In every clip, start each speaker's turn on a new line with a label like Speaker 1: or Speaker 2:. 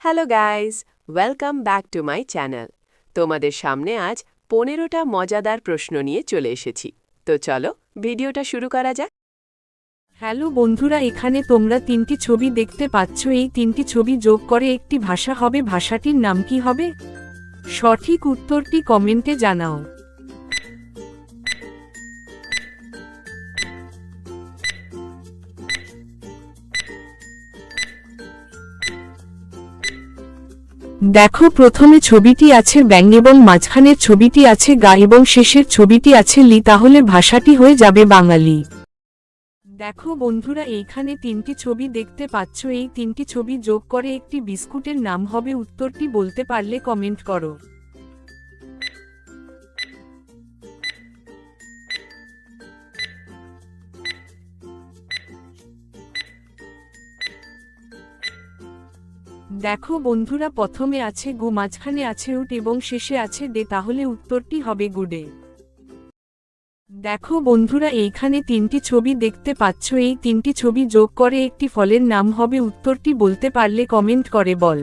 Speaker 1: Hello guys, welcome back to my channel. তোমাদের সামনে আজ 15টা মজাদার প্রশ্ন নিয়ে চলে এসেছি। তো চলো ভিডিওটা শুরু করা যাক।
Speaker 2: হ্যালো বন্ধুরা, এখানে তোমরা তিনটি ছবি দেখতে পাচ্ছ। এই তিনটি ছবি যোগ করে একটি ভাষা হবে। ভাষাটির নাম কি হবে? সঠিক উত্তরটি কমেন্টে জানাও। দেখো, প্রথমে ছবিটি আছে ব্যাঙ এবং মাঝখানের ছবিটি আছে গা এবং শেষের ছবিটি আছে লি, তাহলে ভাষাটি হয়ে যাবে বাঙালি। দেখো বন্ধুরা, এইখানে তিনটি ছবি দেখতে পাচ্ছ। এই তিনটি ছবি যোগ করে একটি বিস্কুটের নাম হবে। উত্তরটি বলতে পারলে কমেন্ট করো। দেখো বন্ধুরা, প্রথমে আছে গু, মাঝখানে আছে উট এবং শেষে আছে ডে, তাহলে উত্তরটি হবে গুডে। দেখো বন্ধুরা, এইখানে তিনটি ছবি দেখতে পাচ্ছ। এই তিনটি ছবি যোগ করে একটি ফলের নাম হবে। উত্তরটি বলতে পারলে কমেন্ট করে বল।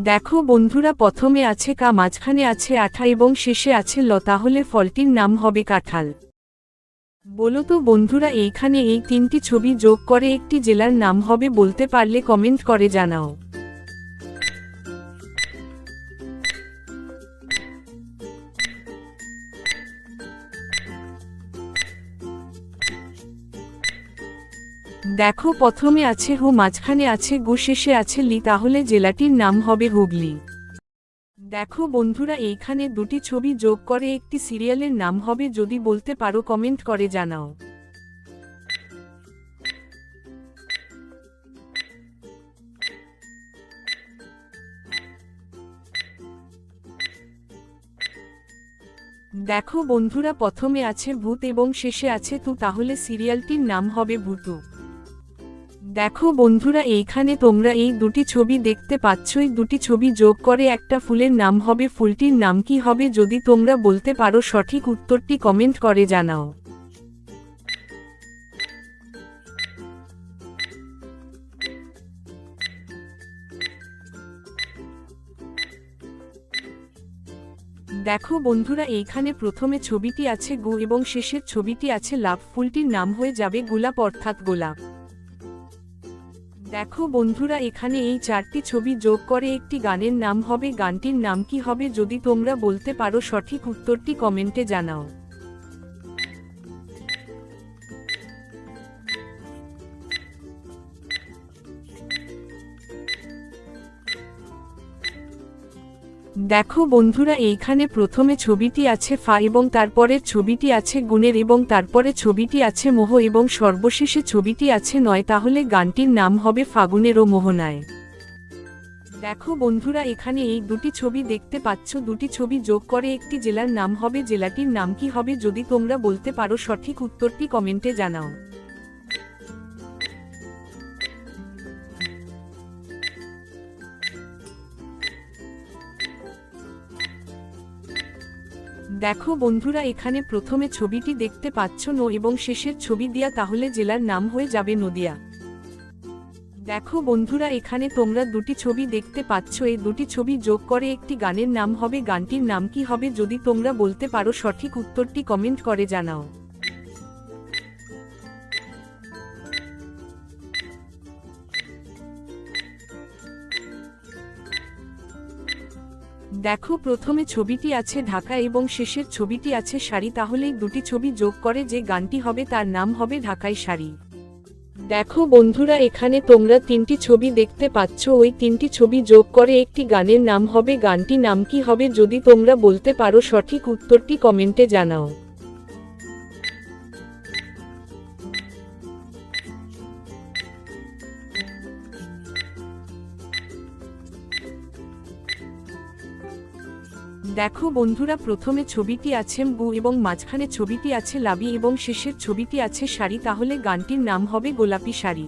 Speaker 2: দেখো বন্ধুরা, প্রথমে আছে কা, মাঝখানে আছে আঠা এবং শেষে আছে ল, তাহলে ফলটির নাম হবে কাঁঠাল। বলো তো বন্ধুরা, এইখানে এই তিনটি ছবি যোগ করে একটি জেলার নাম হবে। বলতে পারলে কমেন্ট করে জানাও। দেখো, প্রথমে আছে হু, মাঝখানে আছে গু, শেষে আছে লি, তাহলে জেলাটির নাম হবে হুগলি। দেখো বন্ধুরা, এইখানে দুটি ছবি যোগ করে একটি সিরিয়ালের নাম হবে। যদি বলতে পারো কমেন্ট করে জানাও। দেখো বন্ধুরা, প্রথমে আছে ভূত এবং শেষে আছে তু, তাহলে সিরিয়ালটির নাম হবে ভূতু। দেখো বন্ধুরা, এইখানে তোমরা এই দুটি ছবি দেখতে পাচ্ছ। এই দুটি ছবি যোগ করে একটা ফুলের নাম হবে। ফুলটির নাম কি হবে? যদি তোমরা বলতে পারো সঠিক উত্তরটি কমেন্ট করে জানাও। দেখো বন্ধুরা, এইখানে প্রথমে ছবিটি আছে গু এবং শেষের ছবিটি আছে লাভ। ফুলটির নাম হয়ে যাবে গোলাপ, অর্থাৎ গোলাপ। দেখো বন্ধুরা, এখানে এই চারটি ছবি যোগ করে একটি গানের নাম হবে। গানটির নাম কি হবে? যদি তোমরা বলতে পারো সঠিক উত্তরটি কমেন্টে জানাও। দেখো বন্ধুরা, এইখানে প্রথমে ছবিটি আছে ফা এবং তারপরের ছবিটি আছে গুণের এবং তারপরে ছবিটি আছে মোহ এবং সর্বশেষে ছবিটি আছে নয়, তাহলে গানটির নাম হবে ফাগুনের ও মোহনায়। দেখো বন্ধুরা, এখানে এই দুটি ছবি দেখতে পাচ্ছ। দুটি ছবি যোগ করে একটি জেলার নাম হবে। জেলাটির নাম কি হবে? যদি তোমরা বলতে পারো সঠিক উত্তরটি কমেন্টে জানাও। দেখো বন্ধুরা, এখানে প্রথমে ছবিটি দেখতে পাচ্ছ নো এবং শেষের ছবি দিয়া, তাহলে জেলার নাম হয়ে যাবে নদিয়া। দেখো বন্ধুরা, এখানে তোমরা দুটি ছবি দেখতে পাচ্ছ। এই দুটি ছবি যোগ করে একটি গানের নাম হবে। গানটির নাম কি হবে? যদি তোমরা বলতে পারো সঠিক উত্তরটি কমেন্ট করে জানাও। দেখো, প্রথমে ছবিটি আছে ঢাকা এবং শেষের ছবিটি আছে শাড়ি, তাহলে এই দুটি ছবি যোগ করে যে গানটি হবে তার নাম হবে ঢাকাই শাড়ি। দেখো বন্ধুরা, এখানে তোমরা তিনটি ছবি দেখতে পাচ্ছ। ওই তিনটি ছবি যোগ করে একটি গানের নাম হবে। গানটি নাম কি হবে? যদি তোমরা বলতে পারো সঠিক উত্তরটি কমেন্টে জানাও। দেখো বন্ধুরা, প্রথমে ছবিটি আছে গু এবং মাঝখানে ছবিটি আছে লাবি এবং শেষের ছবিটি আছে শাড়ি, তাহলে গানটির নাম হবে গোলাপি শাড়ি।